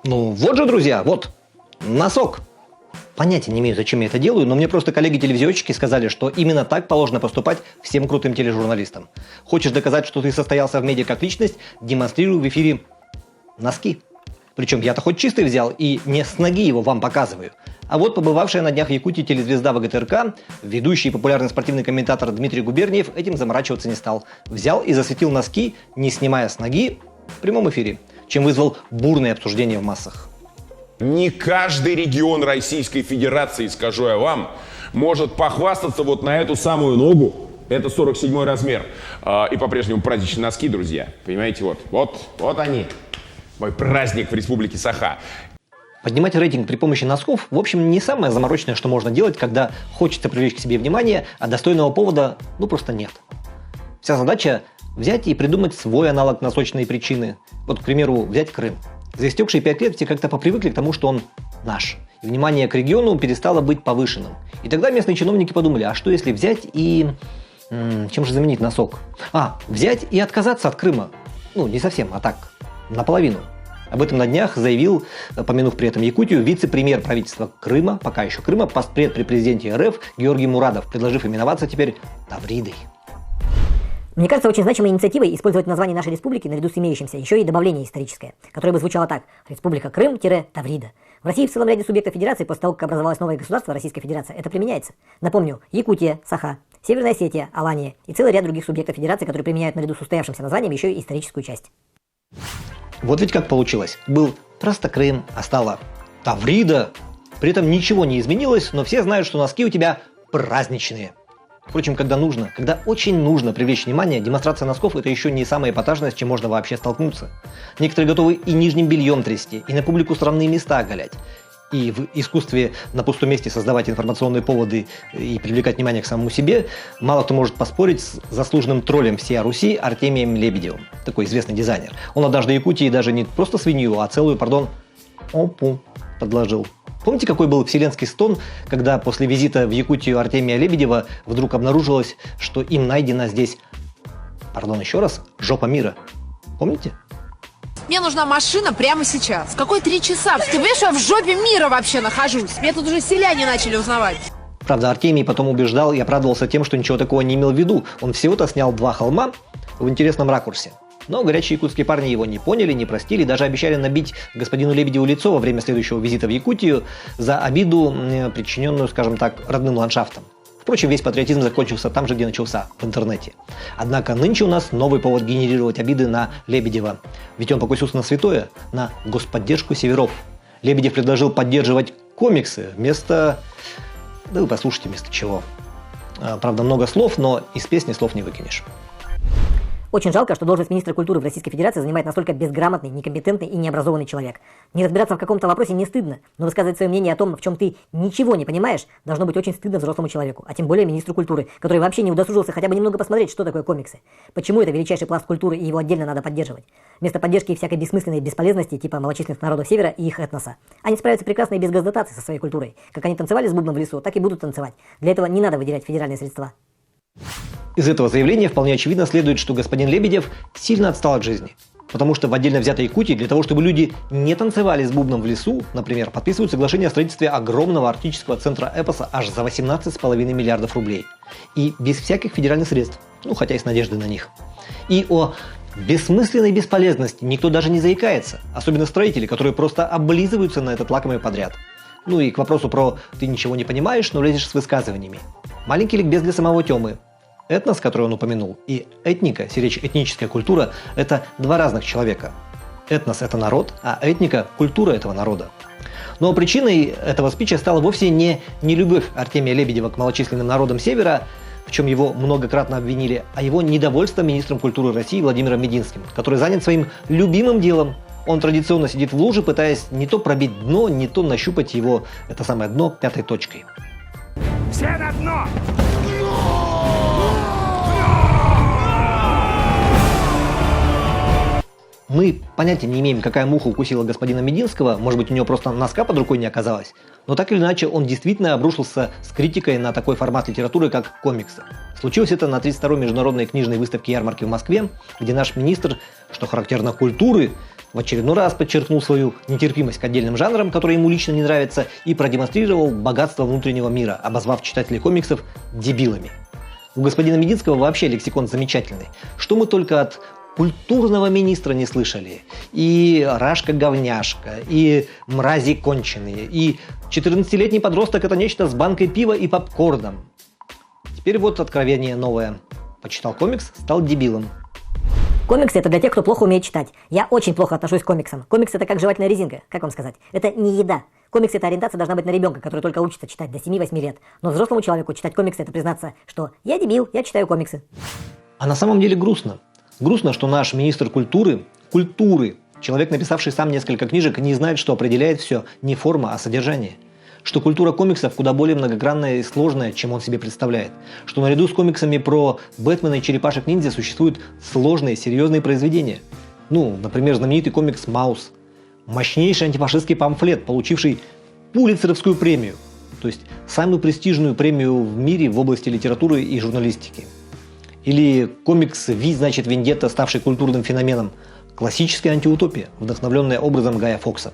Ну вот же, друзья, вот, носок. Понятия не имею, зачем я это делаю, но мне просто коллеги-телевизионщики сказали, что именно так положено поступать всем крутым тележурналистам. Хочешь доказать, что ты состоялся в медиа как личность, демонстрируй в эфире носки. Причем я-то хоть чистый взял и не с ноги его вам показываю. А вот побывавшая на днях в Якутии телезвезда ВГТРК, ведущий и популярный спортивный комментатор Дмитрий Губерниев этим заморачиваться не стал. Взял и засветил носки, не снимая с ноги, в прямом эфире, чем вызвал бурное обсуждение в массах. Не каждый регион Российской Федерации, скажу я вам, может похвастаться вот на эту самую ногу. Это 47-й размер. И по-прежнему праздничные носки, друзья. Понимаете, вот они. Мой праздник в Республике Саха. Поднимать рейтинг при помощи носков, в общем, не самое замороченное, что можно делать, когда хочется привлечь к себе внимание, а достойного повода, ну, просто нет. Вся задача взять и придумать свой аналог носочной причины. Вот, к примеру, взять Крым. За истекшие 5 лет все как-то попривыкли к тому, что он наш. И внимание к региону перестало быть повышенным. И тогда местные чиновники подумали, а что если взять и... чем же заменить носок? Взять и отказаться от Крыма. Ну, не совсем, а так, наполовину. Об этом на днях заявил, помянув при этом Якутию, вице-премьер правительства Крыма, пока еще Крыма, постпред при президенте РФ Георгий Мурадов, предложив именоваться теперь Тавридой. Мне кажется, очень значимой инициативой использовать название нашей республики наряду с имеющимся еще и добавление историческое, которое бы звучало так: Республика Крым-Таврида. В России в целом ряде субъектов федерации после того, как образовалось новое государство Российская Федерация, это применяется. Напомню, Якутия, Саха, Северная Осетия, Алания и целый ряд других субъектов федерации, которые применяют наряду с устоявшимся названием еще и историческую часть. Вот ведь как получилось. Был просто Крым, а стало Таврида. При этом ничего не изменилось, но все знают, что носки у тебя праздничные. Впрочем, когда нужно, когда очень нужно привлечь внимание, демонстрация носков – это еще не самое эпатажное, с чем можно вообще столкнуться. Некоторые готовы и нижним бельем трясти, и на публику срамные места оголять. И в искусстве на пустом месте создавать информационные поводы и привлекать внимание к самому себе, мало кто может поспорить с заслуженным троллем всей Руси Артемием Лебедевым, такой известный дизайнер. Он однажды Якутии даже не просто свинью, а целую, опу подложил. Помните, какой был вселенский стон, когда после визита в Якутию Артемия Лебедева вдруг обнаружилось, что им найдена здесь, еще раз, жопа мира? Помните? Мне нужна машина прямо сейчас. Какой 3 часа? Ты понимаешь, я в жопе мира вообще нахожусь. Меня тут уже селяне начали узнавать. Правда, Артемий потом убеждал и оправдывался тем, что ничего такого не имел в виду. Он всего-то снял 2 холма в интересном ракурсе. Но горячие якутские парни его не поняли, не простили, даже обещали набить господину Лебедеву лицо во время следующего визита в Якутию за обиду, причиненную, скажем так, родным ландшафтом. Впрочем, весь патриотизм закончился там же, где начался, в интернете. Однако нынче у нас новый повод генерировать обиды на Лебедева. Ведь он покусился на святое, на господдержку северов. Лебедев предложил поддерживать комиксы вместо... Да вы послушайте, вместо чего. Правда, много слов, но из песни слов не выкинешь. Очень жалко, что должность министра культуры в Российской Федерации занимает настолько безграмотный, некомпетентный и необразованный человек. Не разбираться в каком-то вопросе не стыдно, но высказывать свое мнение о том, в чем ты ничего не понимаешь, должно быть очень стыдно взрослому человеку, а тем более министру культуры, который вообще не удосужился хотя бы немного посмотреть, что такое комиксы. Почему это величайший пласт культуры и его отдельно надо поддерживать? Вместо поддержки всякой бессмысленной бесполезности, типа малочисленных народов Севера и их этноса. Они справятся прекрасно и без госдотации со своей культурой. Как они танцевали с бубном в лесу, так и будут танцевать. Для этого не надо выделять федеральные средства. Из этого заявления вполне очевидно следует, что господин Лебедев сильно отстал от жизни. Потому что в отдельно взятой Якутии для того, чтобы люди не танцевали с бубном в лесу, например, подписывают соглашение о строительстве огромного арктического центра эпоса аж за 18,5 миллиардов рублей. И без всяких федеральных средств, хотя и с надеждой на них. И о бессмысленной бесполезности никто даже не заикается, особенно строители, которые просто облизываются на этот лакомый подряд. Ну и к вопросу про «ты ничего не понимаешь, но лезешь с высказываниями». Маленький ликбез для самого Темы. Этнос, который он упомянул, и этника, речь этническая культура – это 2 разных человека. Этнос – это народ, а этника – культура этого народа. Но причиной этого спича стала вовсе не нелюбовь Артемия Лебедева к малочисленным народам Севера, в чем его многократно обвинили, а его недовольство министром культуры России Владимиром Мединским, который занят своим любимым делом. Он традиционно сидит в луже, пытаясь не то пробить дно, не то нащупать его, это самое дно, 5-й точкой. Все на дно! Мы понятия не имеем, какая муха укусила господина Мединского, может быть, у него просто носка под рукой не оказалось, но так или иначе он действительно обрушился с критикой на такой формат литературы, как комиксы. Случилось это на 32-й международной книжной выставке ярмарки в Москве, где наш министр, что характерно культуры, в очередной раз подчеркнул свою нетерпимость к отдельным жанрам, которые ему лично не нравятся, и продемонстрировал богатство внутреннего мира, обозвав читателей комиксов дебилами. У господина Мединского вообще лексикон замечательный. Что мы только от культурного министра не слышали. И Рашка-говняшка, и мрази конченые, и 14-летний подросток – это нечто с банкой пива и попкорном. Теперь вот откровение новое. Почитал комикс, стал дебилом. Комиксы — это для тех, кто плохо умеет читать. Я очень плохо отношусь к комиксам. Комиксы — это как жевательная резинка, как вам сказать. Это не еда. Комиксы — это ориентация должна быть на ребенка, который только учится читать до 7-8 лет. Но взрослому человеку читать комиксы — это признаться, что я дебил, я читаю комиксы. А на самом деле грустно. Грустно, что наш министр культуры, человек, написавший сам несколько книжек, не знает, что определяет все не форма, а содержание. Что культура комиксов куда более многогранная и сложная, чем он себе представляет. Что наряду с комиксами про Бэтмена и черепашек-ниндзя существуют сложные, серьезные произведения. Ну, например, знаменитый комикс «Маус». Мощнейший антифашистский памфлет, получивший Пулитцеровскую премию. То есть самую престижную премию в мире в области литературы и журналистики. Или комикс «Ви, значит, Вендетта», ставший культурным феноменом. Классическая антиутопия, вдохновленная образом Гая Фокса.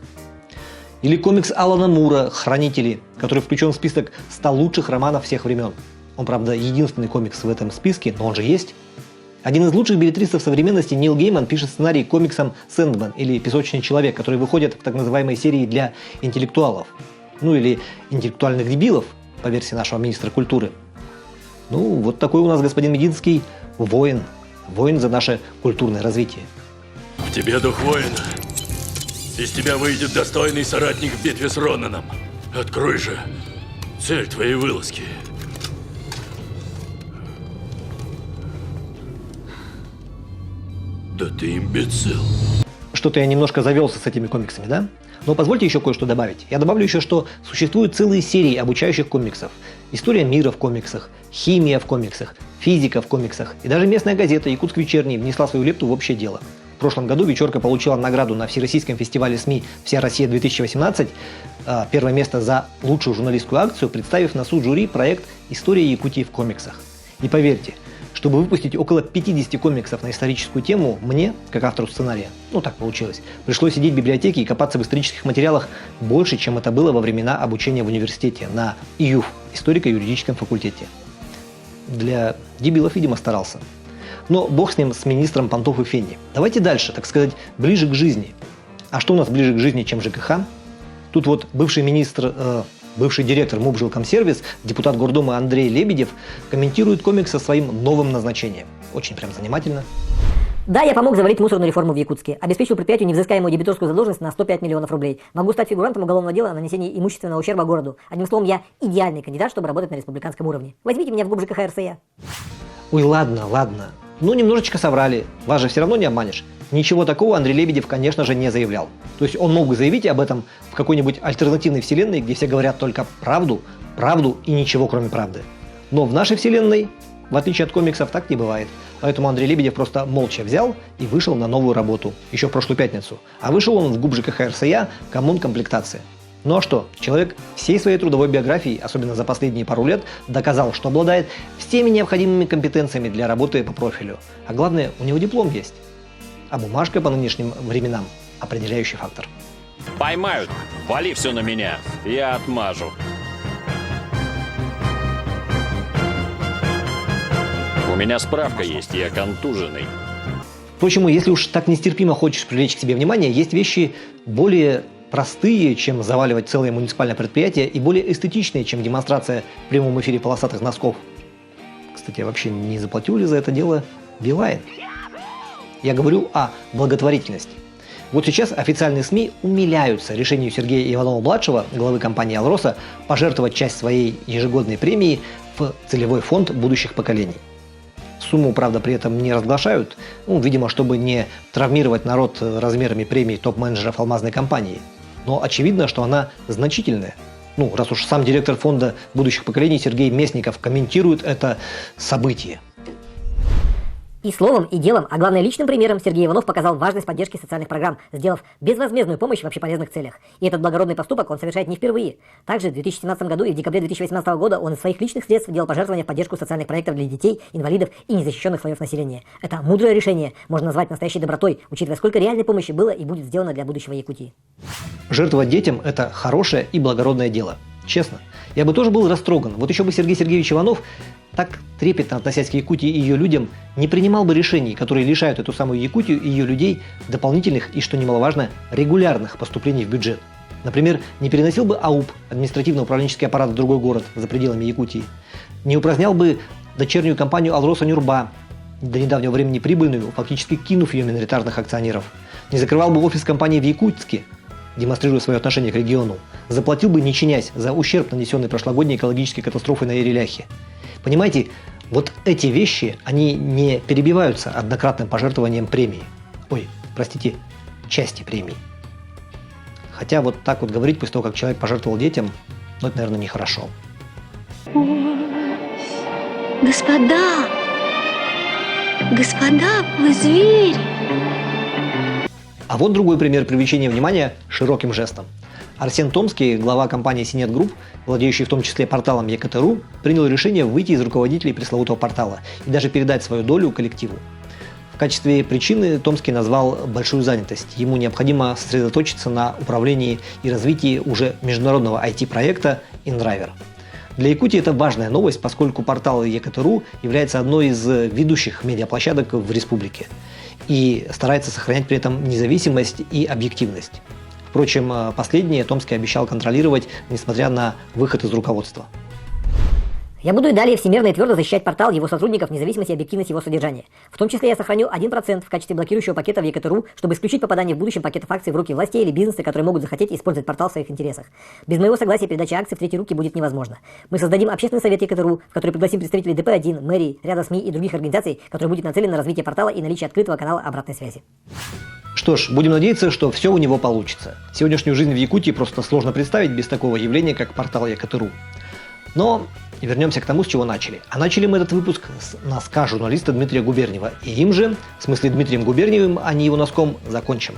Или комикс Алана Мура «Хранители», который включен в список 100 лучших романов всех времен. Он, правда, единственный комикс в этом списке, но он же есть. Один из лучших беллетристов современности Нил Гейман пишет сценарий к комиксам «Сэндман» или «Песочный человек», которые выходят в так называемой серии для интеллектуалов. Ну или интеллектуальных дебилов, по версии нашего министра культуры. Ну, вот такой у нас господин Мединский воин. Воин за наше культурное развитие. В тебе дух воина. Из тебя выйдет достойный соратник в битве с Ронаном. Открой же цель твоей вылазки. Да ты имбецил. Что-то я немножко завелся с этими комиксами, да? Но позвольте еще кое-что добавить. Я добавлю еще, что существуют целые серии обучающих комиксов. История мира в комиксах, химия в комиксах, физика в комиксах. И даже местная газета «Якутск вечерний» внесла свою лепту в общее дело. В прошлом году «Вечерка» получила награду на Всероссийском фестивале СМИ «Вся Россия-2018», первое место за лучшую журналистскую акцию, представив на суд жюри проект «История Якутии в комиксах». И поверьте, чтобы выпустить около 50 комиксов на историческую тему, мне, как автору сценария, ну так получилось, пришлось сидеть в библиотеке и копаться в исторических материалах больше, чем это было во времена обучения в университете на ИЮФ, историко-юридическом факультете. Для дебилов, видимо, старался. Но бог с ним, с министром понтов и фени. Давайте дальше, так сказать, ближе к жизни. А что у нас ближе к жизни, чем ЖКХ? Тут вот бывший директор МУП «Жилкомсервис», депутат Гордума Андрей Лебедев, комментирует комикс со своим новым назначением. Очень прям занимательно. Да, я помог завалить мусорную реформу в Якутске. Обеспечил предприятию невзыскаемую дебиторскую задолженность на 105 миллионов рублей. Могу стать фигурантом уголовного дела о нанесении имущественного ущерба городу. Одним словом, я идеальный кандидат, чтобы работать на республиканском уровне. Возьмите меня в ГУП ЖКХ РСЯ. Ой, ладно. Ну, немножечко соврали. Вас же все равно не обманешь. Ничего такого Андрей Лебедев, конечно же, не заявлял. То есть он мог бы заявить об этом в какой-нибудь альтернативной вселенной, где все говорят только правду и ничего кроме правды. Но в нашей вселенной, в отличие от комиксов, так не бывает. Поэтому Андрей Лебедев просто молча взял и вышел на новую работу. Еще в прошлую пятницу. А вышел он в ГУП ЖКХ РСЯ коммункомплектация. Ну а что, человек всей своей трудовой биографией, особенно за последние пару лет, доказал, что обладает всеми необходимыми компетенциями для работы по профилю. А главное, у него диплом есть. А бумажка по нынешним временам – определяющий фактор. Поймают, вали все на меня, я отмажу. У меня справка есть, я контуженный. Впрочем, если уж так нестерпимо хочешь привлечь к себе внимание, есть вещи более простые, чем заваливать целое муниципальное предприятие, и более эстетичные, чем демонстрация в прямом эфире полосатых носков. Кстати, я вообще не заплатил ли за это дело Билайн? Я говорю о благотворительности. Вот сейчас официальные СМИ умиляются решению Сергея Иванова-младшего, главы компании «Алроса», пожертвовать часть своей ежегодной премии в целевой фонд будущих поколений. Сумму, правда, при этом не разглашают, видимо, чтобы не травмировать народ размерами премий топ-менеджеров алмазной компании. Но очевидно, что она значительная. Раз уж сам директор фонда будущих поколений Сергей Местников комментирует это событие. И словом, и делом, а главное личным примером Сергей Иванов показал важность поддержки социальных программ, сделав безвозмездную помощь в общеполезных целях. И этот благородный поступок он совершает не впервые. Также в 2017 году и в декабре 2018 года он из своих личных средств делал пожертвования в поддержку социальных проектов для детей, инвалидов и незащищенных слоев населения. Это мудрое решение можно назвать настоящей добротой, учитывая, сколько реальной помощи было и будет сделано для будущего Якутии. Жертвовать детям – это хорошее и благородное дело. Честно, я бы тоже был растроган. Вот еще бы Сергей Сергеевич Иванов, так трепетно относясь к Якутии и ее людям, не принимал бы решений, которые лишают эту самую Якутию и ее людей дополнительных и, что немаловажно, регулярных поступлений в бюджет. Например, не переносил бы АУП, административно-управленческий аппарат, в другой город за пределами Якутии, не упразднял бы дочернюю компанию Алроса-Нюрба, до недавнего времени прибыльную, фактически кинув ее миноритарных акционеров, не закрывал бы офис компании в Якутске, демонстрируя свое отношение к региону, заплатил бы, не чинясь, за ущерб, нанесенный прошлогодней экологической катастрофой на Эри-Ляхе. Понимаете, вот эти вещи, они не перебиваются однократным пожертвованием премии. Ой, простите, части премии. Хотя вот так вот говорить после того, как человек пожертвовал детям, ну это, наверное, нехорошо. Господа, вы звери. А вот другой пример привлечения внимания широким жестом. Арсен Томский, глава компании Синет Групп, владеющий в том числе порталом ЕКТРУ, принял решение выйти из руководителей пресловутого портала и даже передать свою долю коллективу. В качестве причины Томский назвал большую занятость. Ему необходимо сосредоточиться на управлении и развитии уже международного IT-проекта InDriver. Для Якутии это важная новость, поскольку портал ЕКТРУ является одной из ведущих медиаплощадок в республике и старается сохранять при этом независимость и объективность. Впрочем, последнее Томский обещал контролировать, несмотря на выход из руководства. Я буду и далее всемерно и твердо защищать портал, его сотрудников, независимость и объективность его содержания. В том числе я сохраню 1% в качестве блокирующего пакета в ЕКТРУ, чтобы исключить попадание в будущем пакетов акций в руки властей или бизнеса, которые могут захотеть использовать портал в своих интересах. Без моего согласия передача акций в третьи руки будет невозможно. Мы создадим общественный совет ЕКТРУ, в который пригласим представителей ДП-1, мэрии, ряда СМИ и других организаций, который будет нацелен на развитие портала и наличие открытого канала обратной связи. Что ж, будем надеяться, что все у него получится. Сегодняшнюю жизнь в Якутии просто сложно представить без такого явления, как портал ЕКТРУ. Но вернемся к тому, с чего начали. А начали мы этот выпуск с носка журналиста Дмитрия Губерниева. И им же, в смысле Дмитрием Губерниевым, а не его носком, закончим.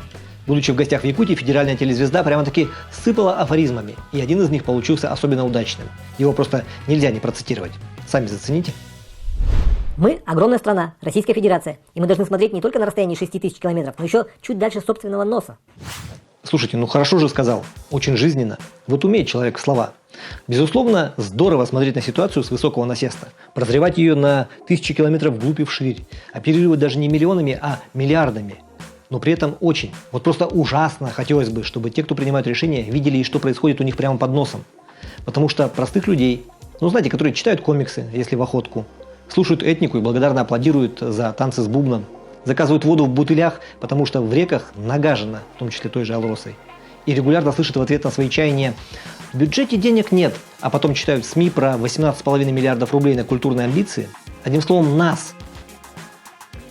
Будучи в гостях в Якутии, федеральная телезвезда прямо-таки сыпала афоризмами. И один из них получился особенно удачным. Его просто нельзя не процитировать. Сами зацените. Мы – огромная страна, Российская Федерация, и мы должны смотреть не только на расстоянии 6000 километров, но еще чуть дальше собственного носа. Слушайте, ну хорошо же сказал. Очень жизненно. Вот умеет человек слова. Безусловно, здорово смотреть на ситуацию с высокого насеста, прозревать ее на тысячи километров вглубь и вширь, оперировать даже не миллионами, а миллиардами. Но при этом очень, вот просто ужасно хотелось бы, чтобы те, кто принимают решения, видели, что происходит у них прямо под носом. Потому что простых людей, ну знаете, которые читают комиксы, если в охотку, слушают этнику и благодарно аплодируют за танцы с бубном, заказывают воду в бутылях, потому что в реках нагажено, в том числе той же Алросой, и регулярно слышат в ответ на свои чаяния: в бюджете денег нет, а потом читают в СМИ про 18,5 миллиардов рублей на культурные амбиции. Одним словом, нас,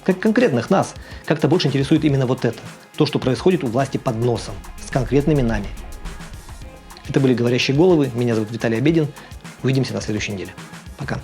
как конкретных нас, как-то больше интересует именно вот это, то, что происходит у власти под носом, с конкретными нами. Это были «Говорящие головы», меня зовут Виталий Обедин, увидимся на следующей неделе. Пока.